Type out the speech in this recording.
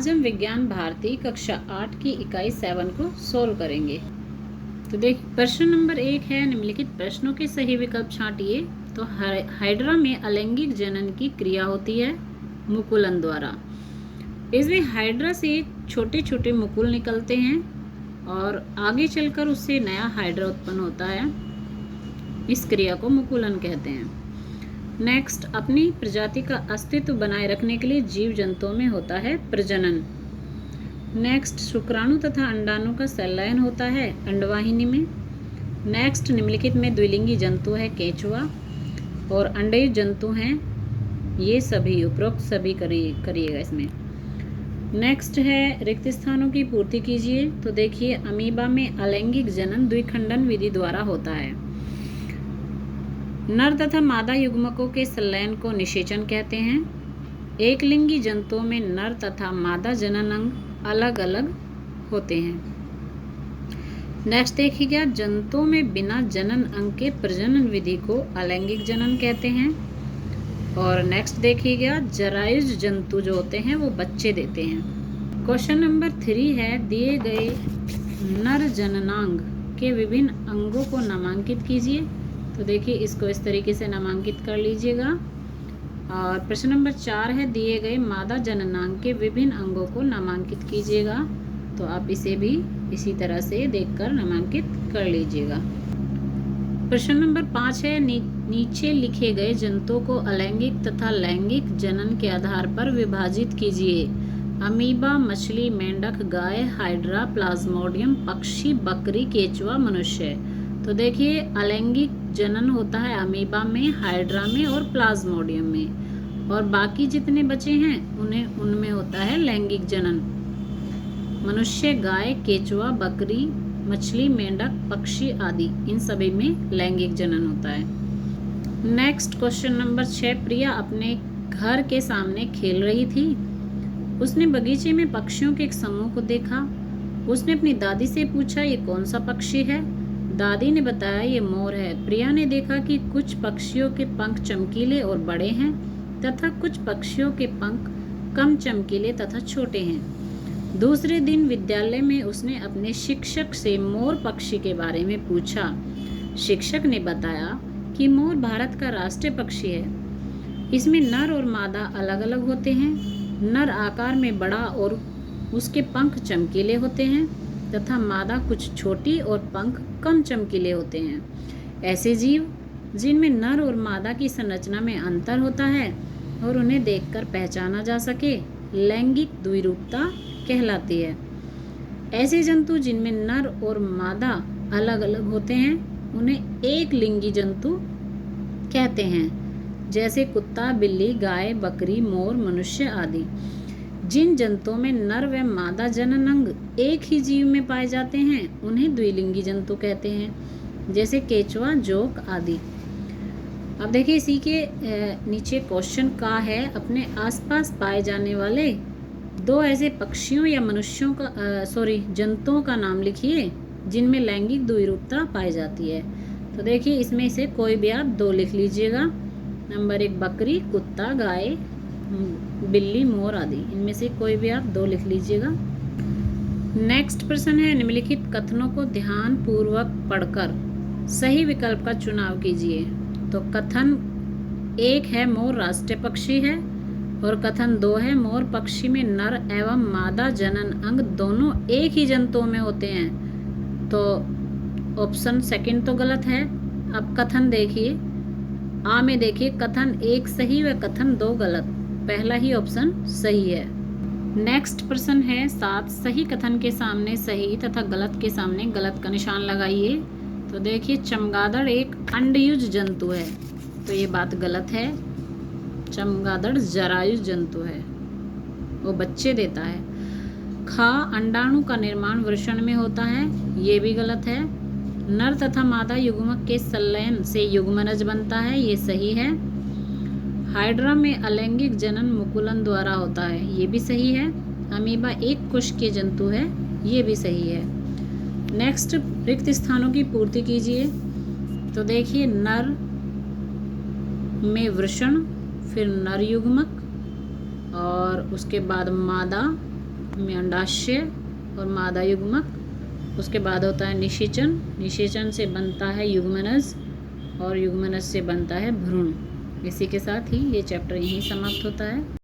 आज हम विज्ञान भारती कक्षा 8 की इकाई 7 को सोल्व करेंगे। तो देखिए प्रश्न नंबर 1 है, निम्नलिखित प्रश्नों के सही विकल्प छांटिए। तो हाइड्रा में अलैंगिक जनन की क्रिया होती है मुकुलन द्वारा। इसमें हाइड्रा से छोटे छोटे मुकुल निकलते हैं और आगे चलकर उससे नया हाइड्रा उत्पन्न होता है। इस क्रिया को मुकुलन कहते हैं। नेक्स्ट, अपनी प्रजाति का अस्तित्व बनाए रखने के लिए जीव जंतुओं में होता है प्रजनन। नेक्स्ट, शुक्राणु तथा अंडाणु का संलयन होता है अंडवाहिनी में। नेक्स्ट, निम्नलिखित में द्विलिंगी जंतु है केंचुआ और अंडयुज जंतु हैं ये सभी, उपरोक्त सभी करिएगा इसमें। नेक्स्ट है, रिक्त स्थानों की पूर्ति कीजिए। तो देखिए अमीबा में अलैंगिक जनन द्विखंडन विधि द्वारा होता है। नर तथा मादा युग्मकों के संलयन को निषेचन कहते हैं। एक लिंगी जंतुओं में नर तथा मादा जनन अंग अलग अलग होते हैं। नेक्स्ट देखिएगा, जंतुओं में बिना जनन अंग के प्रजनन विधि को अलैंगिक जनन कहते हैं। और नेक्स्ट देखिएगा, जरायुज जंतु जो होते हैं वो बच्चे देते हैं। क्वेश्चन नंबर 3 है, दिए गए नर जननांग के विभिन्न अंगों को नामांकित कीजिए। तो देखिए इसको इस तरीके से नामांकित कर लीजिएगा। और प्रश्न नंबर 4 है, दिए गए मादा जननांग के विभिन्न अंगों को नामांकित कीजिएगा। तो आप इसे भी इसी तरह से देखकर नामांकित कर लीजिएगा। प्रश्न नंबर 5 है, नीचे लिखे गए जंतुओं को अलैंगिक तथा लैंगिक जनन के आधार पर विभाजित कीजिए। अमीबा, मछली, मेंढक, गाय, हाइड्रा, प्लाज्मोडियम, पक्षी, बकरी, केंचुआ, मनुष्य। तो देखिए अलैंगिक जनन होता है अमीबा में, हाइड्रा में और प्लाज्मोडियम में, और बाकी जितने बचे हैं उनमें होता है लैंगिक जनन। मनुष्य, गाय, केंचुआ, बकरी, मछली, मेंढक, पक्षी आदि, इन सभी में लैंगिक जनन होता है। नेक्स्ट क्वेश्चन नंबर 6, प्रिया अपने घर के सामने खेल रही थी। उसने बगीचे में पक्षियों के एक समूह को देखा। उसने अपनी दादी से पूछा, ये कौन सा पक्षी है? दादी ने बताया, ये मोर है। प्रिया ने देखा कि कुछ पक्षियों के पंख चमकीले और बड़े हैं तथा कुछ पक्षियों के पंख कम चमकीले तथा छोटे हैं। दूसरे दिन विद्यालय में उसने अपने शिक्षक से मोर पक्षी के बारे में पूछा। शिक्षक ने बताया कि मोर भारत का राष्ट्रीय पक्षी है। इसमें नर और मादा अलग अलग होते हैं। नर आकार में बड़ा और उसके पंख चमकीले होते हैं तथा मादा कुछ छोटी और पंख कम चमकीले होते हैं। ऐसे जीव जिनमें नर और मादा की संरचना में अंतर होता है और उन्हें देखकर पहचाना जा सके, लैंगिक द्विरूपता कहलाती है। ऐसे जंतु जिनमें नर और मादा अलग अलग होते हैं उन्हें एक लिंगी जंतु कहते हैं, जैसे कुत्ता, बिल्ली, गाय, बकरी, मोर, मनुष्य आदि। जिन जंतुओं में नर व मादा जनन अंग एक ही जीव में पाए जाते हैं उन्हें द्विलिंगी जंतु कहते हैं, जैसे केंचुआ, जोंक आदि। अब देखिए इसी के नीचे क्वेश्चन का है, अपने आसपास पाए जाने वाले 2 ऐसे पक्षियों या मनुष्यों का जंतुओं का नाम लिखिए जिनमें लैंगिक द्विरूपता पाई जाती है। तो देखिए इसमें से कोई भी आप 2 लिख लीजिएगा। नंबर 1 बकरी, कुत्ता, गाय, बिल्ली, मोर आदि, इनमें से कोई भी आप 2 लिख लीजिएगा। नेक्स्ट प्रश्न है, निम्नलिखित कथनों को ध्यान पूर्वक पढ़कर सही विकल्प का चुनाव कीजिए। तो कथन 1 है, मोर राष्ट्रीय पक्षी है, और कथन 2 है, मोर पक्षी में नर एवं मादा जनन अंग दोनों एक ही जंतुओं में होते हैं। तो ऑप्शन सेकंड तो गलत है। अब कथन देखिए, आ में देखिए कथन 1 सही व कथन 2 गलत। पहला ही ऑप्शन सही है। नेक्स्ट प्रश्न है, 7 सही कथन के सामने सही तथा गलत के सामने गलत का निशान लगाइए। तो देखिए चमगादड़ एक अंडयुज जंतु है, तो ये बात गलत है। चमगादड़ जरायुज जंतु है, वो बच्चे देता है। खा, अंडाणु का निर्माण वृषण में होता है, ये भी गलत है। नर तथा मादा युग्मक के संलयन से युग्मनज बनता है, ये सही है। हाइड्रा में अलैंगिक जनन मुकुलन द्वारा होता है, ये भी सही है। अमीबा एक कोशिकीय जंतु है, ये भी सही है। नेक्स्ट, रिक्त स्थानों की पूर्ति कीजिए। तो देखिए नर में वृषण, फिर नर युग्मक और उसके बाद मादा, में अंडाशय और मादा युग्मक। उसके बाद होता है निषेचन। निषेचन से बनता है युग्मनज और युग्मनज से बनता है भ्रूण। इसी के साथ ही ये चैप्टर यहीं समाप्त होता है।